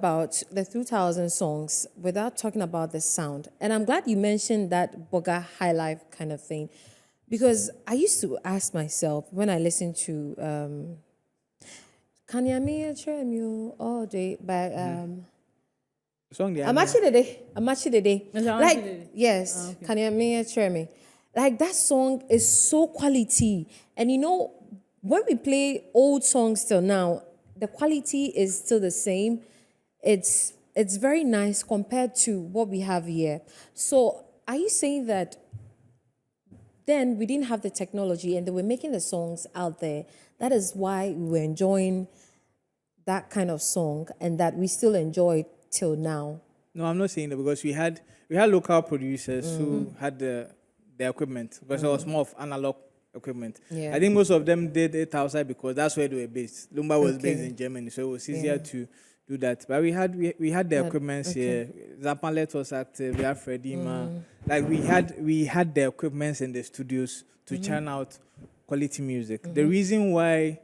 about the 2000 songs without talking about the sound. And I'm glad you mentioned that Boga high life kind of thing. Because I used to ask myself when I listened to Kanyame Tremio all day by Song the Amachi Dede. Is it Amachi Like, Dede? yes, Kanyame Tremio. Like, that song is so quality. And you know, when we play old songs till now, the quality is still the same. It's very nice compared to what we have here. So are you saying that then we didn't have the technology and they were making the songs out there? That is why we were enjoying that kind of song and that we still enjoy it till now. No, I'm not saying that because we had local producers who had the equipment because it was more of analog equipment. Yeah. I think most of them did it outside because that's where they were based. Lumba was Okay. based in Germany, so it was easier to do that. But we had the equipment here. Zapalet was active. We had Fredima. Like we had the equipment in the studios to churn out quality music. The reason why,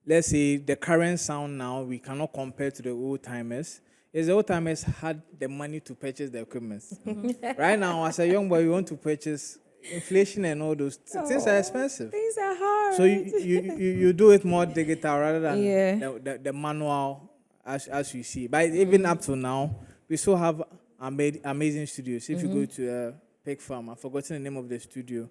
let's say, the current sound now we cannot compare to the old timers is the old timers had the money to purchase the equipment. Right now, as a young boy, you want to purchase. Inflation and all those things are expensive. Things are hard. So you do it more digital rather than Yeah. the manual as you see. But even up to now, we still have amazing studios. If you go to Pig Farm, I've forgotten the name of the studio.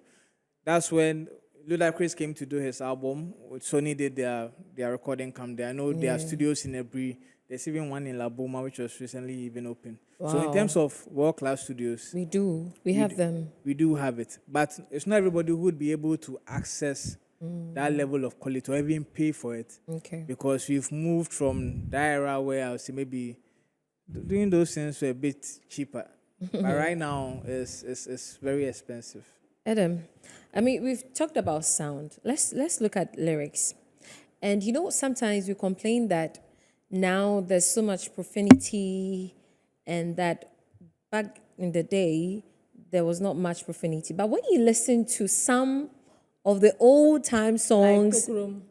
That's when Ludacris came to do his album. Sony did their recording come there. I know there are studios in Ebri. There's even one in La Boma, which was recently even open. So in Wow. terms of world-class studios, We do. We have them. we do have it. But it's not everybody who would be able to access that level of quality or even pay for it. Okay. Because we've moved from that era where I would say maybe doing those things were a bit cheaper. But right now, it's very expensive. Adam, I mean, we've talked about sound. Let's look at lyrics. And you know, sometimes we complain that now there's so much profanity and that back in the day there was not much profanity. But when you listen to some of the old time songs, Kokrom.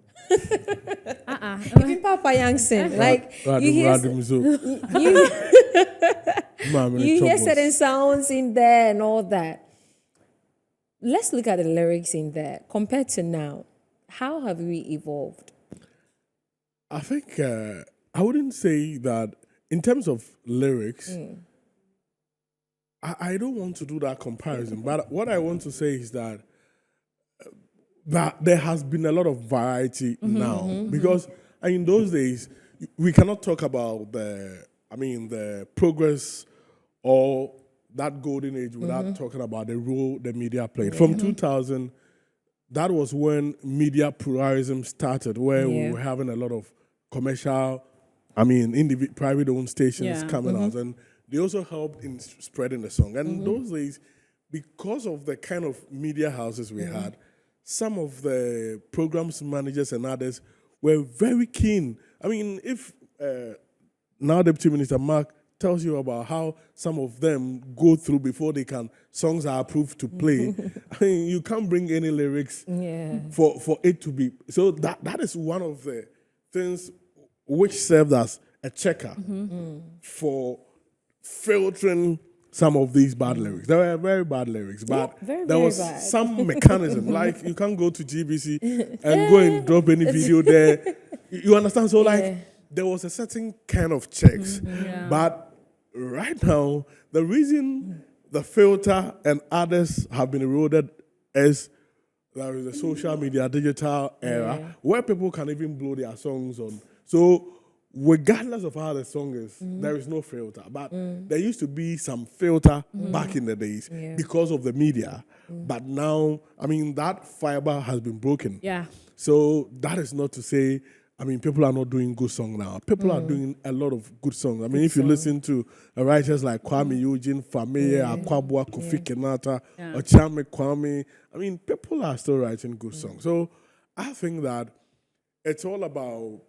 even Papa Young sing, like you hear, you hear certain sounds in there and all that. Let's look at the lyrics in there compared to now. How have we evolved? I think I wouldn't say that in terms of lyrics. I don't want to do that comparison, but what I want to say is that there has been a lot of variety now because in those days we cannot talk about the progress or that golden age without talking about the role the media played. From 2000, that was when media pluralism started, where we were having a lot of commercial, private owned stations coming out, and they also helped in spreading the song. And in those days, because of the kind of media houses we had, some of the programs managers and others were very keen. I mean, if now Deputy Minister Mark tells you about how some of them go through before songs are approved to play. I mean, you can't bring any lyrics for it to be. So that is one of the things which served as a checker for filtering some of these bad lyrics. They were very bad lyrics, but there was some mechanism. Like you can't go to GBC and go and drop any video there. You understand? So there was a certain kind of checks. But right now, the reason the filter and others have been eroded is there is a social media, digital era where people can even blow their songs on. So regardless of how the song is, there is no filter. But there used to be some filter back in the days because of the media. But now, that fiber has been broken. Yeah. So that is not to say, people are not doing good songs now. People are doing a lot of good songs. If you listen to writers like Kwame Eugene, Fameye, Akwabua, Kofi Kenata, Ochame Kwame, people are still writing good songs. So I think that it's all about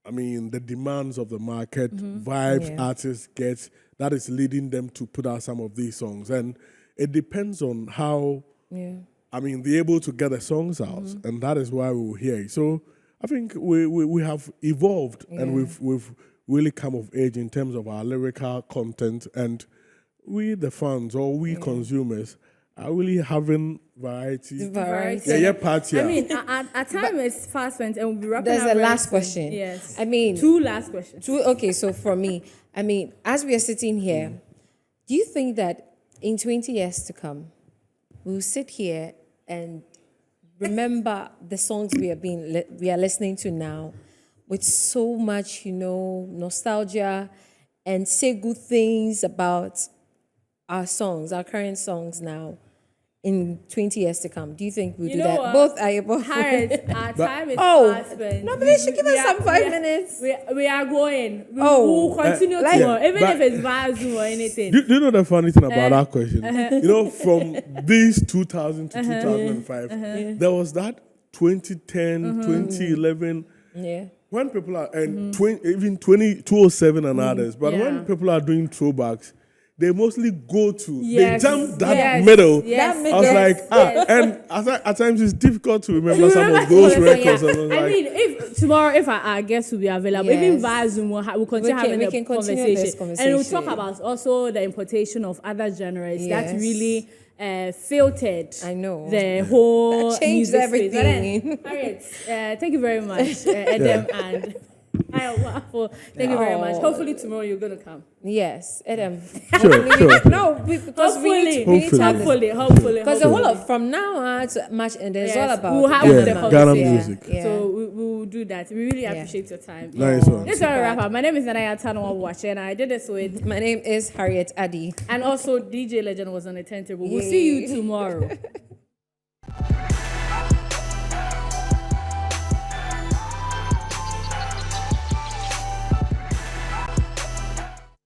the demands of the market, vibes artists get, that is leading them to put out some of these songs. And it depends on how, they're able to get the songs out. And that is why we will hear it. So I think we have evolved and really come of age in terms of our lyrical content, and we, the fans, or we consumers, are really having variety. Variety. Yeah, party. I mean, our time is fast spent, and we'll be wrapping There's up a very last soon. question. Yes. I mean, two last questions. Okay, so for me, I mean, as we are sitting here, do you think that in 20 years to come, we'll sit here and remember the songs we are listening to now with so much, nostalgia, and say good things about our songs, our current songs now, in 20 years to come? Do you think we'll do know that? what? Both are able. Harriet, our time is Oh, fast spent. no, but they should give us some 5 are- minutes. We are going. Oh. We'll continue like- tomorrow, even but- if it's via Zoom or anything. Do you know the funny thing about that question? From these 2000 to 2005, there was that 2010, 2011, Yeah. when people are, and 2007 and others, but Yeah. when people are doing throwbacks, they mostly go to, Yes, they jump that yes, middle. yes, That I was yes, like, and at times it's difficult to remember some of those records. And I was I like, mean, if tomorrow, if our guests will be available, even Yes. via Zoom, we'll continue We having can a continue this conversation. And we'll talk conversation. about also the importation of other genres Yes. that really filtered I know. the whole That changed music space. But everything. then, Harriet, thank you very much, Edem and Ayawafu. Thank you very much. Oh. Hopefully tomorrow you're going to come. Yes, Adam. sure. No, because we need to Hopefully, have this. hopefully. Because the whole of from now on to March, and it's Yes, all about we'll have Ghana the music. Ghana conversation. music. Yeah. So we'll do that. We really appreciate your time. Nice one. This is our wrap up. My name is Nanaya Tanwa Watch, and I did this with, My name is Harriet Addy. and also DJ Legend was on the turntable. We'll see you tomorrow.